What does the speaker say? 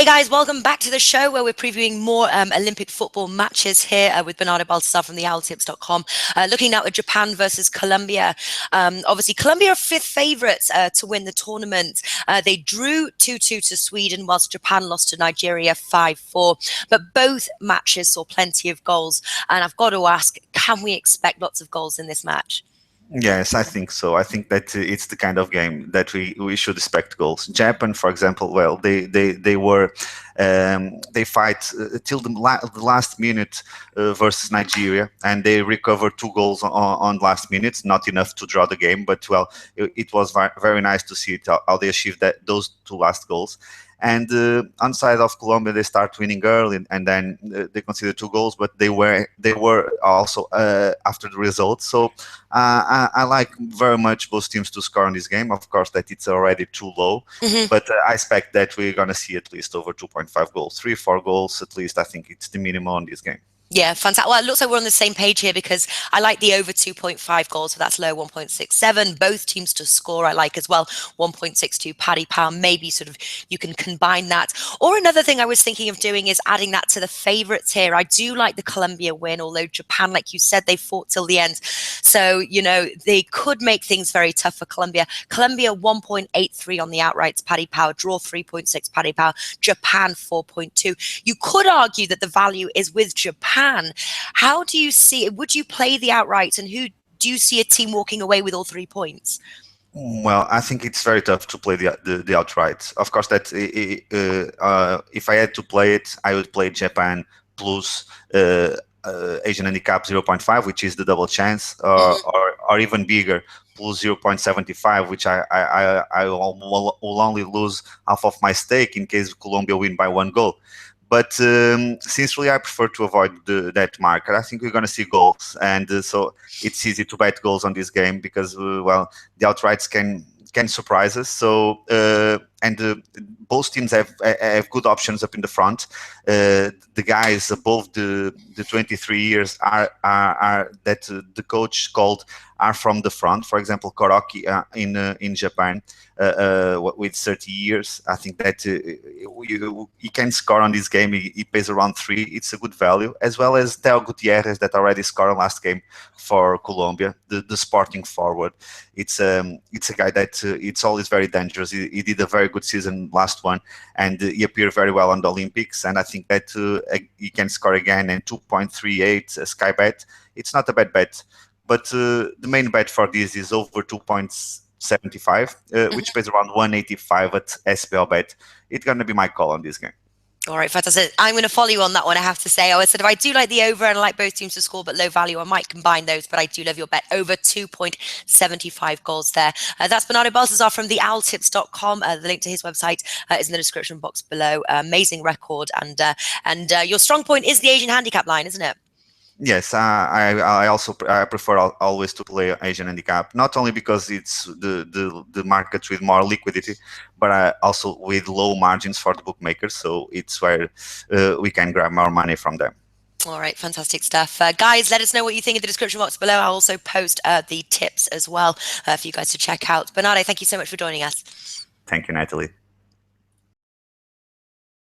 Hey guys, welcome back to the show where we're previewing more Olympic football matches here with Bernardo Baltasar from the owltips.com. Looking now at Japan versus Colombia. Obviously, Colombia are fifth favourites to win the tournament. They drew 2-2 to Sweden, whilst Japan lost to Nigeria 5-4. But both matches saw plenty of goals. And I've got to ask, can we expect lots of goals in this match? Yes, I think so. I think that it's the kind of game that we should expect goals. Japan, for example, well, they fight till the last minute versus Nigeria, and they recovered 2 goals on last minute. Not enough to draw the game, but well, it was very nice to see how they achieved those 2 last goals. And on side of Colombia, they start winning early, and then they conceded 2 goals, but they were also after the result. So I like very much both teams to score in this game. Of course, that it's already too low, but I expect that we're gonna see at least over 2.5 goals, 3-4 goals at least. I think it's the minimum on this game. Yeah, fantastic. Well, it looks like we're on the same page here because I like the over 2.5 goals, so that's low 1.67. Both teams to score, I like as well, 1.62 paddy pound. Maybe sort of you can combine that. Or another thing I was thinking of doing is adding that to the favourites here. I do like the Colombia win, although Japan, like you said, they fought till the end. So, you know, they could make things very tough for Colombia. Colombia 1.83 on the outrights paddy power, draw 3.6 paddy power, Japan 4.2. You could argue that the value is with Japan. How do you see it? Would you play the outright, and who do you see a team walking away with all 3 points? Well, I think it's very tough to play the outright. Of course, that if I had to play it, I would play Japan plus Asian handicap 0.5, which is the double chance, or even bigger, plus 0.75, which I will only lose half of my stake in case Colombia win by 1 goal. But sincerely, I prefer to avoid that marker. I think we're going to see goals, and so it's easy to bet goals on this game because, well, the outrights can surprise us. So both teams have good options up in the front. The guys above the 23 years are that the coach called are from the front. For example, Koroki in Japan with 30 years. I think that he can score on this game. He pays around 3. It's a good value, as well as Theo Gutierrez that already scored last game for Colombia, the Sporting forward. It's a guy that it's always very dangerous. He did a very good season last one, and he appeared very well on the Olympics. And I think that he can score again. And 2.38 Sky bet, it's not a bad bet. But the main bet for this is over 2.75, which pays around 185 at SPL bet. It's going to be my call on this game. All right, fantastic. I'm going to follow you on that one, I have to say. I said if I do like the over and I like both teams to score but low value, I might combine those, but I do love your bet over 2.75 goals there. That's Bernardo Baltasar from the owltips.com. The link to his website is in the description box below. Amazing record, and your strong point is the Asian handicap line, isn't it? Yes, I also prefer always to play Asian handicap, not only because it's the market with more liquidity, but also with low margins for the bookmakers. So it's where we can grab more money from them. All right, fantastic stuff. Guys, let us know what you think in the description box below. I'll also post the tips as well for you guys to check out. Bernardo, thank you so much for joining us. Thank you, Natalie.